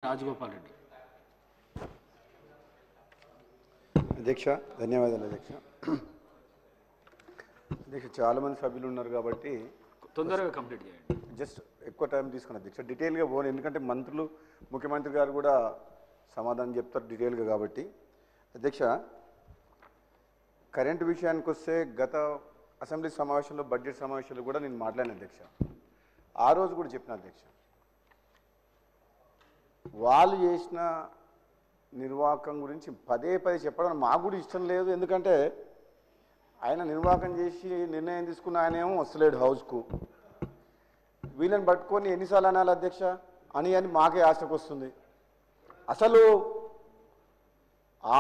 రాజగోపాల్ రెడ్డి. అధ్యక్ష ధన్యవాదాలు అధ్యక్ష. అధ్యక్ష చాలా మంది సభ్యులు ఉన్నారు కాబట్టి తొందరగా కంప్లీట్ చేయండి. జస్ట్ ఎక్కువ టైం తీసుకున్నాను అధ్యక్ష. డీటెయిల్గా పోను, ఎందుకంటే మంత్రులు ముఖ్యమంత్రి గారు కూడా సమాధానం చెప్తారు డీటెయిల్గా కాబట్టి. అధ్యక్ష కరెంటు విషయానికి వస్తే గత అసెంబ్లీ సమావేశంలో బడ్జెట్ సమావేశంలో కూడా నేను మాట్లాడిన అధ్యక్ష. ఆ రోజు కూడా చెప్పిన అధ్యక్ష, వాళ్ళు చేసిన నిర్వాహకం గురించి పదే పదే చెప్పడం మాకు కూడా ఇష్టం లేదు. ఎందుకంటే ఆయన నిర్వాహకం చేసి నిర్ణయం తీసుకున్న ఆయన ఏమో వస్తలేడు హౌస్కు. వీళ్ళని పట్టుకొని ఎన్నిసార్లు అనాలి అధ్యక్ష అని మాకే ఆశకు వస్తుంది. అసలు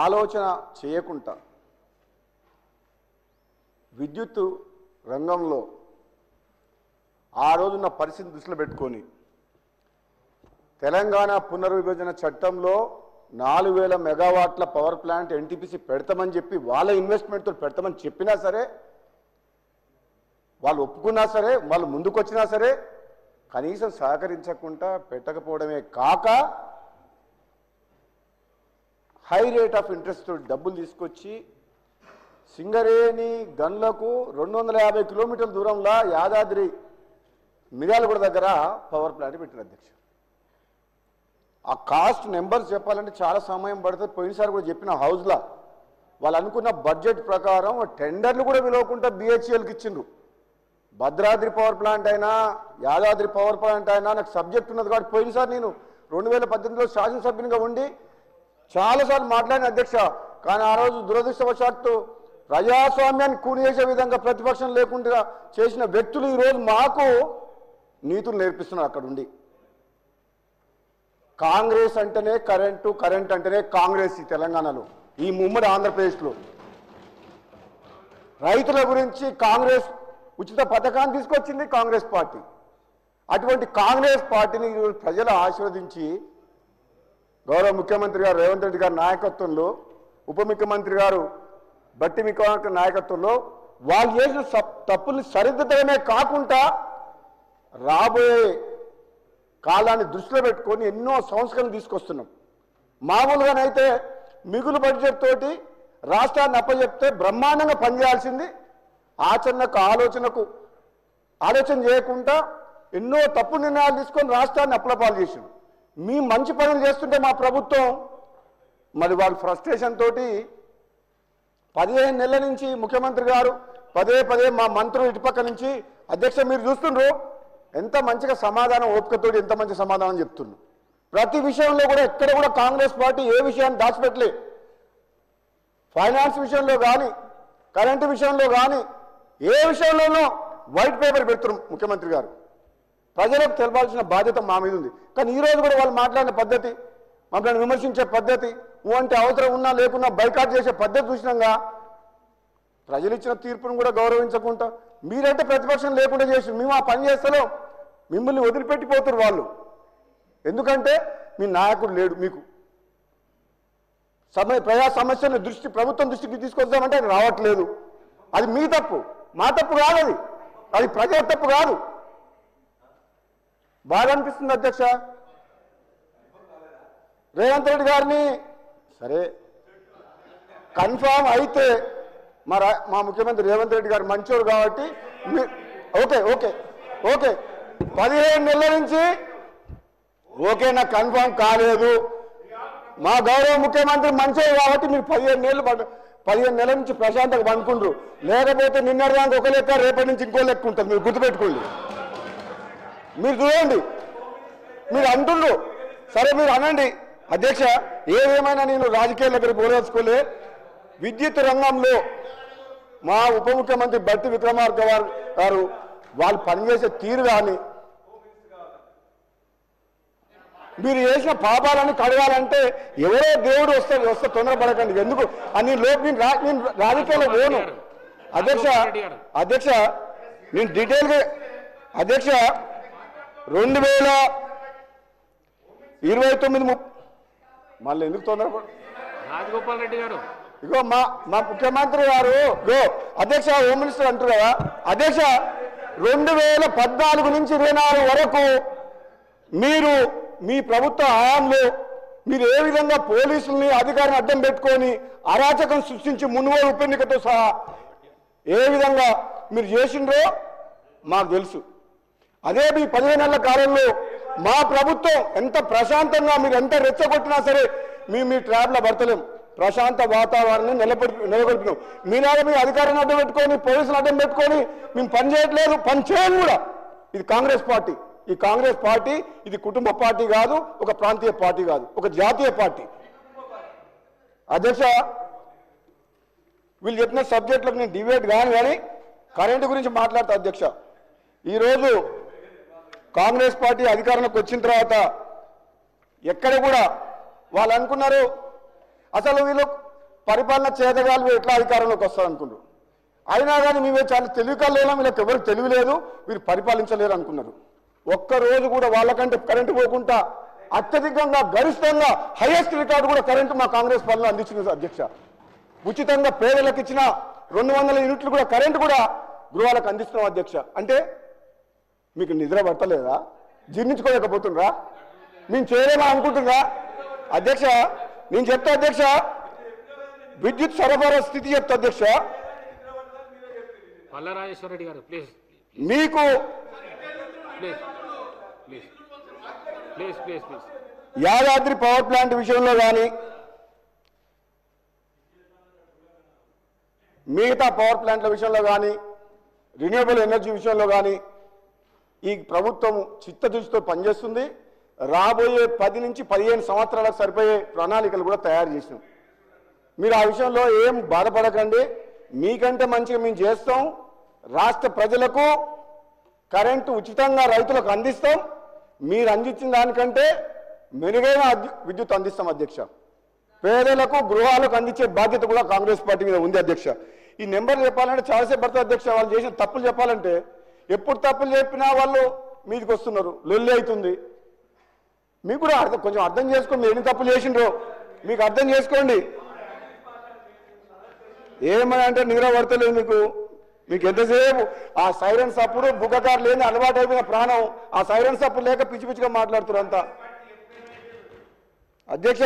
ఆలోచన చేయకుండా విద్యుత్ రంగంలో ఆ రోజున్న పరిస్థితిని దృష్టిలో పెట్టుకొని తెలంగాణ పునర్విభజన చట్టంలో 4000 మెగావాట్ల పవర్ ప్లాంట్ ఎన్టీపీసీ పెడతామని చెప్పి వాళ్ళ ఇన్వెస్ట్మెంట్తో పెడతామని చెప్పినా సరే, వాళ్ళు ఒప్పుకున్నా సరే, వాళ్ళు ముందుకొచ్చినా సరే కనీసం సహకరించకుండా పెట్టకపోవడమే కాక హై రేట్ ఆఫ్ ఇంట్రెస్ట్ డబ్బులు తీసుకొచ్చి సింగరేణి గన్లకు 250 కిలోమీటర్ల దూరంలో యాదాద్రి మిర్యాలగూడ దగ్గర పవర్ ప్లాంట్ పెట్టిన అధ్యక్ష. ఆ కాస్ట్ నెంబర్స్ చెప్పాలంటే చాలా సమయం పడుతుంది. పోయినసారి కూడా చెప్పిన హౌస్లో వాళ్ళు అనుకున్న బడ్జెట్ ప్రకారం టెండర్లు కూడా పిలవకుండా బిహెచ్ఎల్కి ఇచ్చిండ్రు. భద్రాద్రి పవర్ ప్లాంట్ అయినా యాదాద్రి పవర్ ప్లాంట్ అయినా నాకు సబ్జెక్ట్ ఉన్నది కాబట్టి పోయినసారి నేను 2018లో శాసనసభ్యునిగా ఉండి చాలాసార్లు మాట్లాడిన అధ్యక్ష. కానీ ఆ రోజు దురదృష్టవశాత్తు ప్రజాస్వామ్యాన్ని కూని చేసే విధంగా ప్రతిపక్షం లేకుండా చేసిన వ్యక్తులు ఈరోజు మాకు నీతులు నేర్పిస్తున్నారు అక్కడ ఉండి. కాంగ్రెస్ అంటేనే కరెంటు, కరెంట్ అంటేనే కాంగ్రెస్ ఈ తెలంగాణలో, ఈ ఉమ్మడి ఆంధ్రప్రదేశ్లో. రైతుల గురించి కాంగ్రెస్ ఉచిత పథకాన్ని తీసుకొచ్చింది కాంగ్రెస్ పార్టీ. అటువంటి కాంగ్రెస్ పార్టీని ఈరోజు ప్రజలు ఆశీర్వదించి గౌరవ ముఖ్యమంత్రి గారు రేవంత్ రెడ్డి గారి నాయకత్వంలో, ఉప ముఖ్యమంత్రి గారు బట్టి విక్రమార్క నాయకత్వంలో వాళ్ళు చేసిన తప్పుల్ని సరిదిద్దడమే కాకుండా రాబోయే కాలాన్ని దృష్టిలో పెట్టుకొని ఎన్నో సంస్కరణలు తీసుకొస్తున్నాం. మామూలుగానైతే మిగులు బడ్జెట్ తోటి రాష్ట్రాన్ని అప్పచెప్తే బ్రహ్మాండంగా పనిచేయాల్సింది ఆలోచన చేయకుండా ఎన్నో తప్పు నిర్ణయాలు తీసుకొని రాష్ట్రాన్ని అప్పులపాలు చేసిండు. మీ మంచి పనులు చేస్తుంటే మా ప్రభుత్వం మరి వాళ్ళ ఫ్రస్ట్రేషన్ తోటి 15 నెలల నుంచి ముఖ్యమంత్రి గారు పదే మా మంత్రులు ఇటుపక్క నుంచి అధ్యక్ష మీరు చూస్తుండ్రు ఎంత మంచిగా సమాధానం ఓపికతోటి ఎంత మంచి సమాధానం చెప్తున్నారు. ప్రతి విషయంలో కూడా ఎక్కడ కూడా కాంగ్రెస్ పార్టీ ఏ విషయాన్ని దాచిపెట్టలే. ఫైనాన్స్ విషయంలో కానీ, కరెంటు విషయంలో కానీ, ఏ విషయంలోనూ వైట్ పేపర్ పెడుతున్నారు ముఖ్యమంత్రి గారు. ప్రజలకు తెలపాల్సిన బాధ్యత మా మీద ఉంది. కానీ ఈరోజు కూడా వాళ్ళు మాట్లాడిన పద్ధతి, మమ్మల్ని విమర్శించే పద్ధతి, అంటే అవసరం ఉన్నా లేకున్నా బైకాట్ చేసే పద్ధతి చూసినాగా ప్రజలు ఇచ్చిన తీర్పును కూడా గౌరవించకుండా మీరంటే ప్రతిపక్షం లేకుండా చేసి మేము ఆ పని చేస్తాలో మిమ్మల్ని వదిలిపెట్టిపోతారు వాళ్ళు. ఎందుకంటే మీ నాయకుడు లేడు. మీకు ప్రజా సమస్యను ప్రభుత్వం దృష్టికి తీసుకొద్దామంటే అది రావట్లేదు. అది మీ తప్పు, మా తప్పు కాదు, అది ప్రజల తప్పు కాదు. బాగా అనిపిస్తుంది అధ్యక్ష. రేవంత్ రెడ్డి గారిని సరే కన్ఫామ్ అయితే మా ముఖ్యమంత్రి రేవంత్ రెడ్డి గారు మంచోరు కాబట్టి ఓకే 15 నెలల నుంచి నాకు కన్ఫామ్ కాలేదు. మా గౌరవ ముఖ్యమంత్రి మంచోరు కాబట్టి మీరు 15 నెలల నుంచి ప్రశాంతంగా పండుకుంటారు. లేకపోతే నిన్నటిదానికి ఒక లెక్క, రేపటి నుంచి ఇంకో లెక్క ఉంటుంది. మీరు గుర్తుపెట్టుకోండి. మీరు చూడండి, మీరు అంటుండ్రు సరే మీరు అనండి అధ్యక్ష. ఏదేమైనా నేను రాజకీయాల దగ్గర పోరాడుకోలే. విద్యుత్ రంగంలో మా ఉప ముఖ్యమంత్రి బట్టి విక్రమార్క గారు వాళ్ళు పనిచేసే తీరు కానీ, మీరు చేసిన పాపాలని కడగాలంటే ఎవరో దేవుడు వస్తే తొందరపడకండి. ఎందుకు అని నేను రాజకీయాల్లో పోను అధ్యక్ష. నేను డీటెయిల్గా అధ్యక్ష 2029 మళ్ళీ ఎందుకు తొందరపడ రాజగోపాల్ రెడ్డి గారు ఇగో మా ముఖ్యమంత్రి గారు అధ్యక్ష హోమ్ మినిస్టర్ అంటారు కదా అధ్యక్ష, 2014 నుంచి 24 వరకు మీరు మీ ప్రభుత్వ హయాంలో మీరు ఏ విధంగా పోలీసుల్ని అధికారిని అడ్డం పెట్టుకొని అరాచకం సృష్టించి మున్గోడు ఉప ఎన్నికతో సహా ఏ విధంగా మీరు చేసిండ్రో మాకు తెలుసు. అదే మీ 15 నెలల కాలంలో మా ప్రభుత్వం ఎంత ప్రశాంతంగా మీరు ఎంత రెచ్చగొట్టినా సరే మీ ట్రాప్లో పడతలేం. ప్రశాంత వాతావరణాన్ని నెలకొల్పినాం. మీలాగా మీ అధికారాన్ని అడ్డం పెట్టుకొని పోలీసులు అడ్డం పెట్టుకొని మేము పని చేయట్లేదు, పని చేయం కూడా. ఇది కాంగ్రెస్ పార్టీ. ఈ కాంగ్రెస్ పార్టీ ఇది కుటుంబ పార్టీ కాదు, ఒక ప్రాంతీయ పార్టీ కాదు, ఒక జాతీయ పార్టీ. అధ్యక్ష, వీళ్ళు చెప్పిన సబ్జెక్టులకు నేను డిబేట్ కానీ కరెంటు గురించి మాట్లాడతా. అధ్యక్ష, ఈరోజు కాంగ్రెస్ పార్టీ అధికారంలోకి వచ్చిన తర్వాత ఎక్కడ కూడా వాళ్ళు అనుకున్నారు అసలు వీళ్ళు పరిపాలన చేతగాలు ఎట్లా అధికారంలోకి వస్తారు అనుకున్నారు. అయినా కానీ మేమే చాలా తెలివికాలేనా, వీళ్ళకి ఎవరికి తెలివి లేదు, వీరు పరిపాలించలేరు అనుకున్నారు. ఒక్కరోజు కూడా వాళ్ళకంటే కరెంటు పోకుండా అత్యధికంగా గరిష్టంగా హైయెస్ట్ రికార్డు కూడా కరెంటు మా కాంగ్రెస్ పాలన అందించింది. అధ్యక్ష, ఉచితంగా పేదలకు ఇచ్చిన 200 యూనిట్లు కూడా కరెంటు కూడా గృహాలకు అందిస్తున్నాం. అధ్యక్ష, అంటే మీకు నిద్ర పట్టలేదా? జీర్ణించుకోలేకపోతుండ్రా? మేము చేయలేమా అనుకుంటుండ్రా? అధ్యక్ష, నేను చెప్తా అధ్యక్ష, విద్యుత్ సరఫరా స్థితి చెప్తా అధ్యక్ష. పల్లరాజేశ్వర రెడ్డి గారు ప్లీజ్ మీకు please please please please please Yadadri power plant విషయంలో కానీ మిగతా పవర్ ప్లాంట్ల విషయంలో కానీ రిన్యూవబుల్ ఎనర్జీ విషయంలో కానీ ఈ ప్రభుత్వం చిత్తశుద్ధితో పనిచేస్తుంది. రాబోయే 10 నుంచి 15 సంవత్సరాలకు సరిపోయే ప్రణాళికలు కూడా తయారు చేసినాం. మీరు ఆ విషయంలో ఏం బాధపడకండి. మీకంటే మంచిగా మేము చేస్తాం. రాష్ట్ర ప్రజలకు కరెంటు ఉచితంగా రైతులకు అందిస్తాం. మీరు అందించిన దానికంటే మెరుగైన విద్యుత్ అందిస్తాం. అధ్యక్ష, పేదలకు గృహాలకు అందించే బాధ్యత కూడా కాంగ్రెస్ పార్టీ మీద ఉంది. అధ్యక్ష, ఈ నెంబర్ చెప్పాలంటే చాలాసేపు పడుతుంది. అధ్యక్ష, వాళ్ళు చేసిన తప్పులు చెప్పాలంటే ఎప్పుడు తప్పులు చెప్పినా వాళ్ళు మీదికి వస్తున్నారు, లొల్లి అవుతుంది. మీకు కూడా కొంచెం అర్థం చేసుకోండి. ఎన్ని తప్పులు చేసిండ్రో మీకు అర్థం చేసుకోండి. ఏమని అంటే నిద్ర పడతలేదు మీకు ఎంతసేపు ఆ సైరన్స్ అప్పుడు బుగ్గకారు లేని అలవాటు అయిపోయిన ప్రాణం ఆ సైరన్స్ అప్పుడు లేక పిచ్చి పిచ్చిగా మాట్లాడుతున్నారు అంతా. అధ్యక్ష,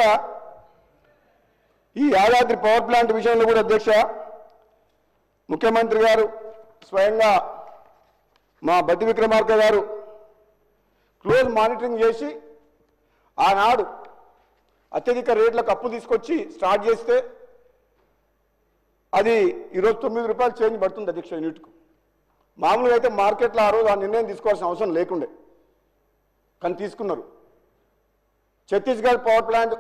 ఈ యాదాద్రి పవర్ ప్లాంట్ విషయంలో కూడా అధ్యక్ష, ముఖ్యమంత్రి గారు స్వయంగా మా బట్టి విక్రమార్క గారు క్లోజ్ మానిటరింగ్ చేసి ఆనాడు అత్యధిక రేట్లకు అప్పు తీసుకొచ్చి స్టార్ట్ చేస్తే అది ఈరోజు 9 రూపాయలు చేంజ్ పడుతుంది. అధ్యక్ష, యూనిట్కు మామూలుగా అయితే మార్కెట్లో ఆ రోజు ఆ నిర్ణయం తీసుకోవాల్సిన అవసరం లేకుండే, కానీ తీసుకున్నారు. ఛత్తీస్గఢ్ పవర్ ప్లాంట్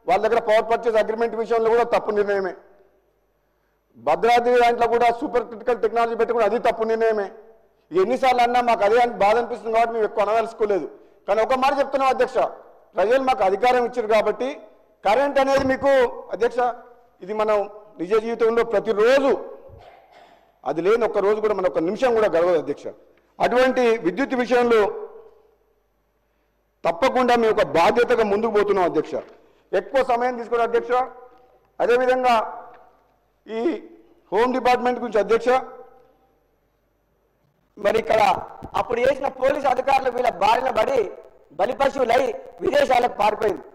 వాళ్ళ దగ్గర పవర్ పర్చేస్ అగ్రిమెంట్ విషయంలో కూడా తప్పు నిర్ణయమే. భద్రాద్రి దాంట్లో కూడా సూపర్ క్రిటికల్ టెక్నాలజీ పెట్టి కూడా అది తప్పు నిర్ణయమే. ఎన్నిసార్లు అన్నా మాకు అదే బాధ అనిపిస్తుంది కాబట్టి మేము ఎక్కువ అనదలుచుకోలేదు. కానీ ఒక మాట చెప్తున్నాం అధ్యక్ష, ప్రజలు మాకు అధికారం ఇచ్చారు కాబట్టి కరెంట్ అనేది మీకు అధ్యక్ష ఇది మనం నిజ జీవితంలో ప్రతిరోజు అది లేని ఒక్క రోజు కూడా మన ఒక్క నిమిషం కూడా గడవదు. అధ్యక్ష, అటువంటి విద్యుత్ విషయంలో తప్పకుండా మేము ఒక బాధ్యతగా ముందుకు పోతున్నాం. అధ్యక్ష, ఎక్కువ సమయం తీసుకోవడం. అధ్యక్ష, అదేవిధంగా ఈ హోమ్ డిపార్ట్మెంట్ గురించి అధ్యక్ష, మరి ఇక్కడ అప్పుడు చేసిన పోలీసు అధికారులు వీళ్ళ బారిన పడి బలిపశువులై విదేశాలకు పారిపోయింది.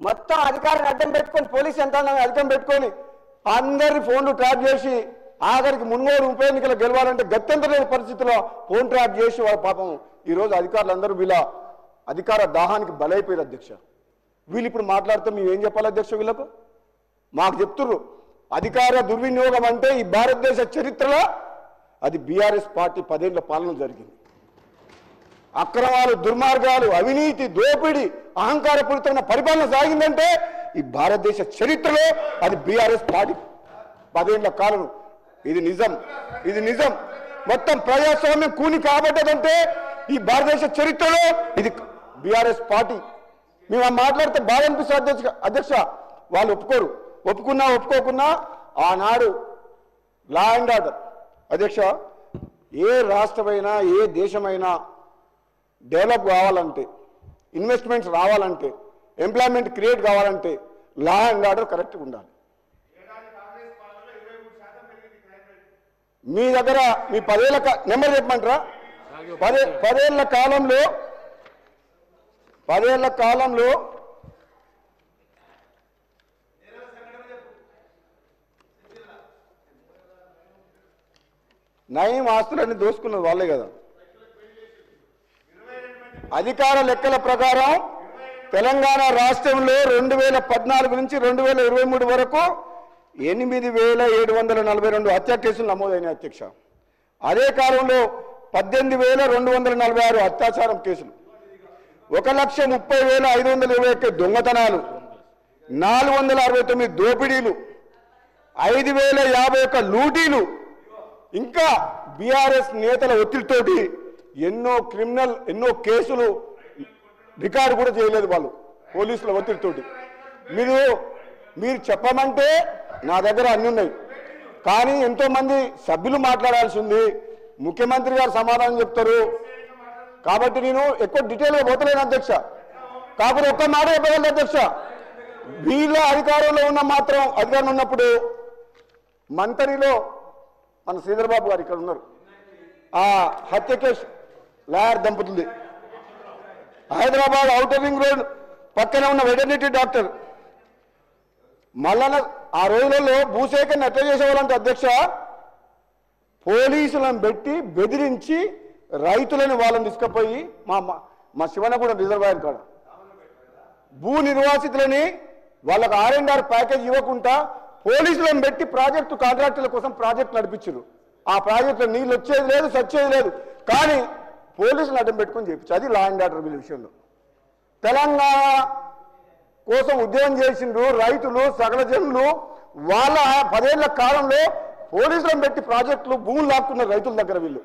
మొత్తం అధికారిని అడ్డం పెట్టుకొని పోలీసు యంత్రాంగాన్ని అడ్డం పెట్టుకొని అందరి ఫోన్లు ట్రాప్ చేసి ఆఖరికి మున్గోడు ఉప ఎన్నికలు గెలవాలంటే గత్యంతరలేని పరిస్థితుల్లో ఫోన్ ట్రాప్ చేసి వాళ్ళ పాపం ఈరోజు అధికారులందరూ వీళ్ళ అధికార దాహానికి బలైపోయారు. అధ్యక్ష, వీళ్ళు ఇప్పుడు మాట్లాడితే మేము ఏం చెప్పాలి అధ్యక్ష? వీళ్ళకు మాకు చెప్తుర్రు అధికార దుర్వినియోగం అంటే ఈ భారతదేశ చరిత్రలో అది బీఆర్ఎస్ పార్టీ 10 ఏళ్ల పాలన జరిగింది. అక్రమాలు, దుర్మార్గాలు, అవినీతి, దోపిడీ, అహంకారపూరితమైన పరిపాలన సాగిందంటే ఈ భారతదేశ చరిత్రలో అది బీఆర్ఎస్ పార్టీ 10 ఏళ్ల కాలం. ఇది నిజం, ఇది నిజం. మొత్తం ప్రజాస్వామ్యం కూని కాబట్టదంటే ఈ భారతదేశ చరిత్రలో ఇది బీఆర్ఎస్ పార్టీ. మేము మాట్లాడితే బాధ అనిపిస్తుంది అధ్యక్ష. వాళ్ళు ఒప్పుకోరు. ఒప్పుకున్నా ఒప్పుకోకున్నా ఆనాడు లా అండ్ ఆర్డర్ అధ్యక్ష, ఏ రాష్ట్రమైనా ఏ దేశమైనా డెవలప్ కావాలంటే, ఇన్వెస్ట్మెంట్స్ రావాలంటే, ఎంప్లాయ్మెంట్ క్రియేట్ కావాలంటే లా అండ్ ఆర్డర్ కరెక్ట్గా ఉండాలి. మీ దగ్గర మీ 10 ఏళ్ల నెంబర్ చెప్పమంటారా? 10 ఏళ్ల కాలంలో 10 ఏళ్ల కాలంలో నయం ఆస్తులన్నీ దోసుకున్నది వాళ్ళే కదా. అధికార లెక్కల ప్రకారం తెలంగాణ రాష్ట్రంలో 2014 నుంచి 2023 వరకు 8,742 హత్య కేసులు నమోదైనాయి అధ్యక్ష. అదే కాలంలో 18,246 అత్యాచారం కేసులు, 1,30,521 దొంగతనాలు, 469 దోపిడీలు, 5,051 లూటీలు, ఇంకా బీఆర్ఎస్ నేతల ఒత్తిడితోటి ఎన్నో కేసులు రికార్డు కూడా చేయలేదు వాళ్ళు పోలీసుల ఒత్తిడితోటి. మీరు చెప్పమంటే నా దగ్గర అన్ని ఉన్నాయి, కానీ ఎంతోమంది సభ్యులు మాట్లాడాల్సి ఉంది, ముఖ్యమంత్రి గారు సమాధానం చెప్తారు కాబట్టి నేను ఎక్కువ డీటెయిల్గా పోతలేను అధ్యక్ష. కాకపోతే ఒక్క మాట చెప్పగలను అధ్యక్ష, వీళ్ళ అధికారంలో అధికారం ఉన్నప్పుడు మంత్రిలో మన శ్రీధర్బాబు గారు ఇక్కడ ఉన్నారు, ఆ హత్య కేసు లాయర్ దంపతులది, హైదరాబాద్ ఔటర్ రింగ్ రోడ్ పక్కన ఉన్న వెటర్నిటీ డాక్టర్ మళ్ళా ఆ రోజులలో భూసేకరణ ఎట్లా చేసేవాళ్ళంటే అధ్యక్ష, పోలీసులను పెట్టి బెదిరించి రైతులను వాళ్ళని తీసుకుపోయి మా శివనగూడెం రిజర్వాయర్ కాడ భూ నిర్వాసితులని వాళ్ళకు R&R ప్యాకేజ్ ఇవ్వకుండా పోలీసులను పెట్టి ప్రాజెక్టు కాంట్రాక్టుల కోసం ప్రాజెక్టు నడిపించారు. ఆ ప్రాజెక్టులో నీళ్ళు వచ్చేది లేదు, సచ్చేది లేదు, కానీ పోలీసులు అడ్డం పెట్టుకొని చేయించారు. అది లా అండ్ ఆర్డర్ విషయంలో తెలంగాణ కోసం ఉద్యమం చేసిండ్రు రైతులు, సకల జనులు. వాళ్ళ 10 ఏళ్ల కాలంలో పోలీసులను పెట్టి ప్రాజెక్టులు భూములు లాక్కున్నారు రైతుల దగ్గర వీళ్ళు.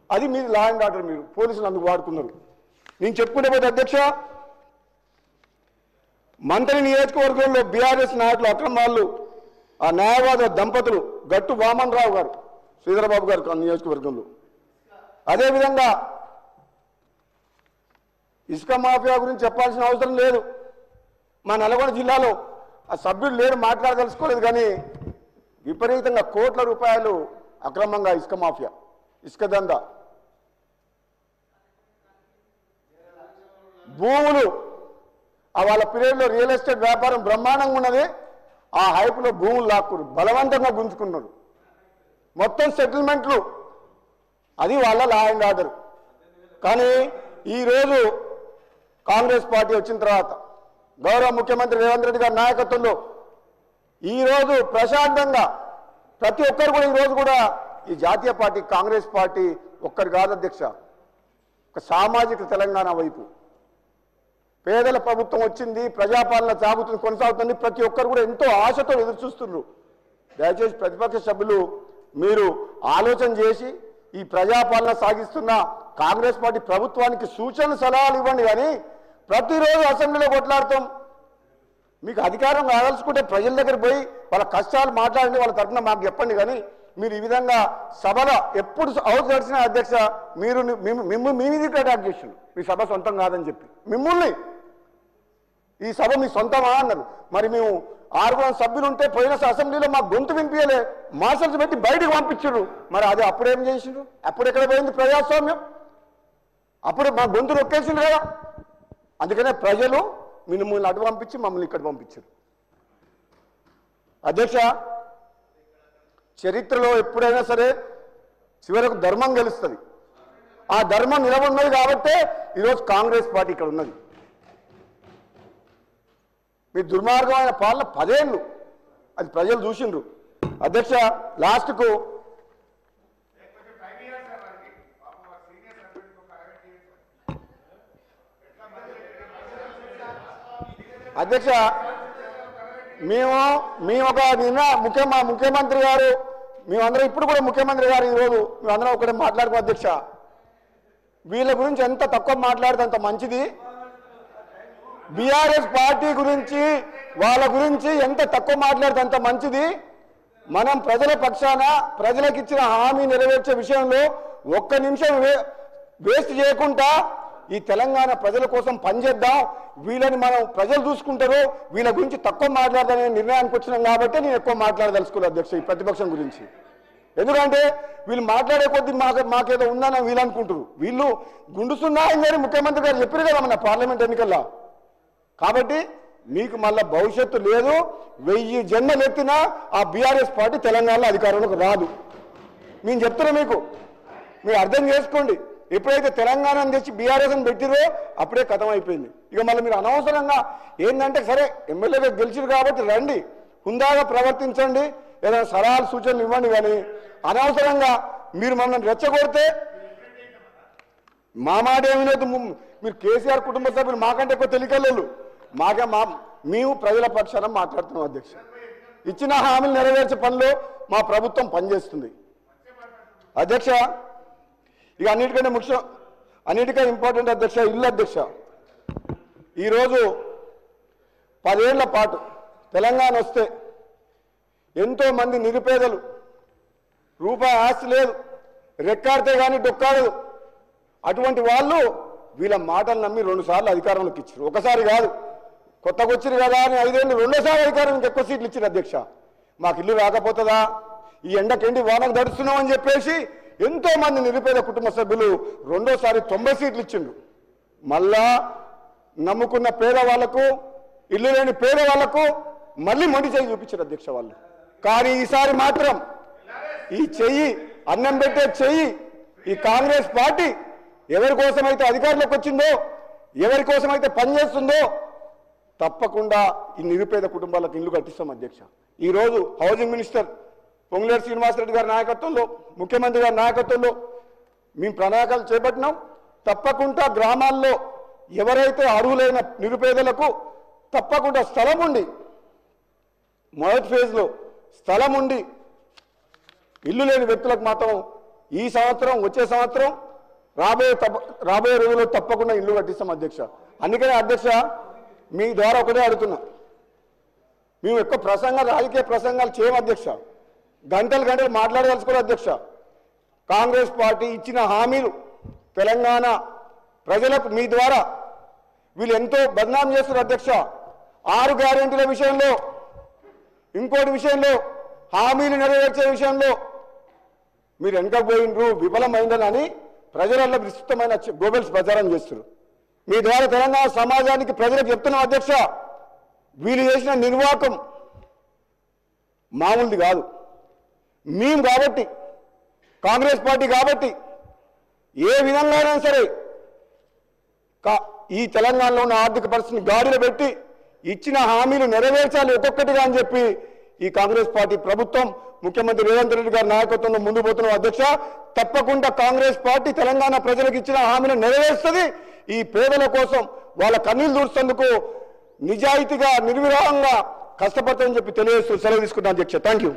అది మీరు లా అండ్ ఆర్డర్, మీరు పోలీసులు అందుకు వాడుకున్నారు. నేను చెప్పుకుంటే పోతే అధ్యక్ష, మంత్రి నియోజకవర్గంలో బీఆర్ఎస్ నాయకులు అక్రమాలు, ఆ న్యాయవాద దంపతులు గట్టు వామన్ రావు గారు శ్రీధరబాబు గారు నియోజకవర్గంలో, అదేవిధంగా ఇసుక మాఫియా గురించి చెప్పాల్సిన అవసరం లేదు. మా నల్గొండ జిల్లాలో ఆ సభ్యులు లేరు, మాట్లాడదలుచుకోలేదు, కానీ విపరీతంగా కోట్ల రూపాయలు అక్రమంగా ఇసుక మాఫియా, ఇసుక దందా, భూములు, వాళ్ళ పీరియడ్లో రియల్ ఎస్టేట్ వ్యాపారం బ్రహ్మాండంగా ఉన్నది, ఆ హైప్లో భూములు లాక్కురు, బలవంతంగా గుంజుకున్నారు, మొత్తం సెటిల్మెంట్లు. అది వాళ్ళ లా అండ్ ఆర్డర్. కానీ ఈరోజు కాంగ్రెస్ పార్టీ వచ్చిన తర్వాత గౌరవ ముఖ్యమంత్రి రేవంత్ రెడ్డి గారి నాయకత్వంలో ఈరోజు ప్రశాంతంగా ప్రతి ఒక్కరు కూడా ఈరోజు కూడా ఈ జాతీయ పార్టీ కాంగ్రెస్ పార్టీ ఒక్కరు కాదు అధ్యక్ష, ఒక సామాజిక తెలంగాణ వైపు పేదల ప్రభుత్వం వచ్చింది, ప్రజాపాలన సాగుతుంది, కొనసాగుతుంది, ప్రతి ఒక్కరు కూడా ఎంతో ఆశతో ఎదురు చూస్తున్నారు. దయచేసి ప్రతిపక్ష సభ్యులు మీరు ఆలోచన చేసి ఈ ప్రజాపాలన సాగిస్తున్న కాంగ్రెస్ పార్టీ ప్రభుత్వానికి సూచనలు సలహాలు ఇవ్వండి. కానీ ప్రతిరోజు అసెంబ్లీలో కొట్లాడతాం, మీకు అధికారం కావాల్సుకుంటే ప్రజల దగ్గర పోయి వాళ్ళ కష్టాలు మాట్లాడండి, వాళ్ళ తరఫున మాకు చెప్పండి. కానీ మీరు ఈ విధంగా సభలో ఎప్పుడు హౌస్ గడిచిన అధ్యక్ష మీరు మీ మీదికి అటాక్ చేసిండు, మీ సభ సొంతం కాదని చెప్పి మిమ్మల్ని ఈ సభ మీ సొంతమా అన్నారు. మరి మేము 6 సభ్యులు ఉంటే పోయిన అసెంబ్లీలో మా గొంతు వినిపించలే, మార్షల్స్ పెట్టి బయటకు పంపించారు. మరి అది అప్పుడేం చేసిండ్రు? అప్పుడు ఎక్కడ పోయింది ప్రజాస్వామ్యం? అప్పుడు మా గొంతు నొక్కేసిండ్రు కదా. అందుకనే ప్రజలు మిమ్మల్ని అటు పంపించి మమ్మల్ని ఇక్కడ పంపించారు. అధ్యక్ష, చరిత్రలో ఎప్పుడైనా సరే చివరకు ధర్మం గెలుస్తుంది. ఆ ధర్మం నిలబడినది కాబట్టే ఈరోజు కాంగ్రెస్ పార్టీ ఇక్కడ ఉన్నది. మీ దుర్మార్గమైన పాలన 10 ఏళ్ళు అది ప్రజలు చూసిండ్రు. అధ్యక్ష, లాస్ట్కు అధ్యక్ష మేము ఒక నిన్న ముఖ్యమంత్రి గారు మేమందరం ఇప్పుడు కూడా ముఖ్యమంత్రి గారు ఈరోజు మేమందరం ఒకటే మాట్లాడుకో అధ్యక్ష, వీళ్ళ గురించి ఎంత తక్కువ మాట్లాడితే అంత మంచిది. బీఆర్ఎస్ పార్టీ గురించి వాళ్ళ గురించి ఎంత తక్కువ మాట్లాడితే అంత మంచిది. మనం ప్రజల పక్షాన ప్రజలకు ఇచ్చిన హామీ నెరవేర్చే విషయంలో ఒక్క నిమిషం వేస్ట్ చేయకుండా ఈ తెలంగాణ ప్రజల కోసం పనిచేద్దాం. వీళ్ళని మనం ప్రజలు చూసుకుంటారు, వీళ్ళ గురించి తక్కువ మాట్లాడదానే నిర్ణయానికి వచ్చినాం కాబట్టి నేను ఎక్కువ మాట్లాడదలుచుకోలేదు అధ్యక్ష ఈ ప్రతిపక్షం గురించి. ఎందుకంటే వీళ్ళు మాట్లాడే కొద్దీ మాకేదో ఉందని వీళ్ళు అనుకుంటారు. వీళ్ళు గుండుసున్నాయని ముఖ్యమంత్రి గారు చెప్పారు కదా మన పార్లమెంట్ ఎన్నికల్లో. కాబట్టి మీకు మళ్ళీ భవిష్యత్తు లేదు. 1000 జన్మలు ఎత్తినా ఆ బీఆర్ఎస్ పార్టీ తెలంగాణలో అధికారంలోకి రాదు. నేను చెప్తున్నా మీకు, మీరు అర్థం చేసుకోండి. ఎప్పుడైతే తెలంగాణను తెచ్చి బీఆర్ఎస్ అని పెట్టిరో అప్పుడే కథం అయిపోయింది. ఇక మళ్ళీ మీరు అనవసరంగా ఏంటంటే సరే ఎమ్మెల్యేగా గెలిచిరు కాబట్టి రండి, హుందాగా ప్రవర్తించండి, ఏదైనా సలహాలు సూచనలు ఇవ్వండి, కానీ అనవసరంగా మీరు మమ్మల్ని రెచ్చగొడితే మా మాట ఏమీ లేదు. మీరు కేసీఆర్ కుటుంబ సభ్యులు మాకంటే ఎక్కువ తెలియకలేదు. మేము ప్రజల పక్షాన మాట్లాడుతున్నాం అధ్యక్ష. ఇచ్చిన హామీలు నెరవేర్చే పనిలో మా ప్రభుత్వం పనిచేస్తుంది అధ్యక్ష. ఇక అన్నిటికంటే ముఖ్యం, అన్నిటికంటే ఇంపార్టెంట్ అధ్యక్ష, ఇల్లు అధ్యక్ష. ఈరోజు 10 ఏళ్ల పాటు తెలంగాణ వస్తే ఎంతోమంది నిరుపేదలు, రూపాయి ఆస్తి లేదు, రెక్కాడితే కానీ డొక్కాడదు, అటువంటి వాళ్ళు వీళ్ళ మాటలు నమ్మి 2 సార్లు అధికారంలోకి ఇచ్చారు. ఒకసారి కాదు, కొత్తగా వచ్చిరు కదా అని 5 ఏళ్ళు 2సారి అధికారానికి ఎక్కువ సీట్లు ఇచ్చారు అధ్యక్ష. మాకు ఇల్లు రాకపోతుందా, ఈ ఎండకెండి వానకు దడుస్తున్నాం అని చెప్పేసి ఎంతో మంది నిరుపేద కుటుంబ సభ్యులు 2సారి 90 సీట్లు ఇచ్చిండ్రు. మళ్ళా నమ్ముకున్న పేదవాళ్లకు, ఇల్లు లేని పేదవాళ్లకు మళ్ళీ మొండి చేయి చూపించారు అధ్యక్ష వాళ్ళు. కానీ ఈసారి మాత్రం ఈ చెయ్యి, అన్నం పెట్టే చెయ్యి, ఈ కాంగ్రెస్ పార్టీ ఎవరి కోసమైతే అధికారంలోకి వచ్చిందో, ఎవరి కోసమైతే పనిచేస్తుందో తప్పకుండా ఈ నిరుపేద కుటుంబాలకు ఇల్లు కట్టిస్తాం అధ్యక్ష. ఈరోజు హౌసింగ్ మినిస్టర్ పొంగులేటి శ్రీనివాసరెడ్డి గారి నాయకత్వంలో, ముఖ్యమంత్రి గారి నాయకత్వంలో మేము ప్రణాళికలు చేపట్టినాం. తప్పకుండా గ్రామాల్లో ఎవరైతే అర్హులైన నిరుపేదలకు తప్పకుండా స్థలం ఉండి, మొదటి ఫేజ్లో స్థలం ఉండి ఇల్లు లేని వ్యక్తులకు మాత్రం ఈ సంవత్సరం, వచ్చే సంవత్సరం, రాబోయే రోజుల్లో తప్పకుండా ఇల్లు కట్టిస్తాం అధ్యక్ష. అందుకనే అధ్యక్ష మీ ద్వారా ఒకటే అడుగుతున్నా, మేము ఎక్కువ రాజకీయ ప్రసంగాలు చేయం అధ్యక్ష, గంటలు మాట్లాడదలుచుకోవాలి అధ్యక్ష. కాంగ్రెస్ పార్టీ ఇచ్చిన హామీలు తెలంగాణ ప్రజలకు మీ ద్వారా వీళ్ళు ఎంతో బదనాం చేస్తున్నారు అధ్యక్ష. 6 గ్యారెంటీల విషయంలో, ఇంకోటి విషయంలో, హామీలు నెరవేర్చే విషయంలో మీరు వెనకపోయినరు, విఫలమైందని ప్రజలలో విస్తృతమైన గోబెల్స్ ప్రచారం చేస్తున్నారు. మీ ద్వారా తెలంగాణ సమాజానికి, ప్రజలకు చెప్తున్నాం అధ్యక్ష, వీళ్ళు చేసిన నిర్వాకం మామూలుది కాదు. మేము కాబట్టి, కాంగ్రెస్ పార్టీ కాబట్టి ఏ విధంగానైనా సరే ఈ తెలంగాణలో ఉన్న ఆర్థిక పరిస్థితిని గాడిలో పెట్టి ఇచ్చిన హామీలు నెరవేర్చాలి ఒక్కొక్కటిగా అని చెప్పి ఈ కాంగ్రెస్ పార్టీ ప్రభుత్వం, ముఖ్యమంత్రి రేవంత్ రెడ్డి గారి నాయకత్వంలో ముందు పోతున్నాం అధ్యక్ష. తప్పకుండా కాంగ్రెస్ పార్టీ తెలంగాణ ప్రజలకు ఇచ్చిన హామీలు నెరవేరుస్తుంది. ఈ పేదల కోసం వాళ్ళ కన్నీళ్లు దూర్చేందుకు నిజాయితీగా, నిర్విరామంగా కష్టపడతామని చెప్పి తెలియజేస్తూ సెలవు తీసుకుంటాను అధ్యక్ష. Thank you.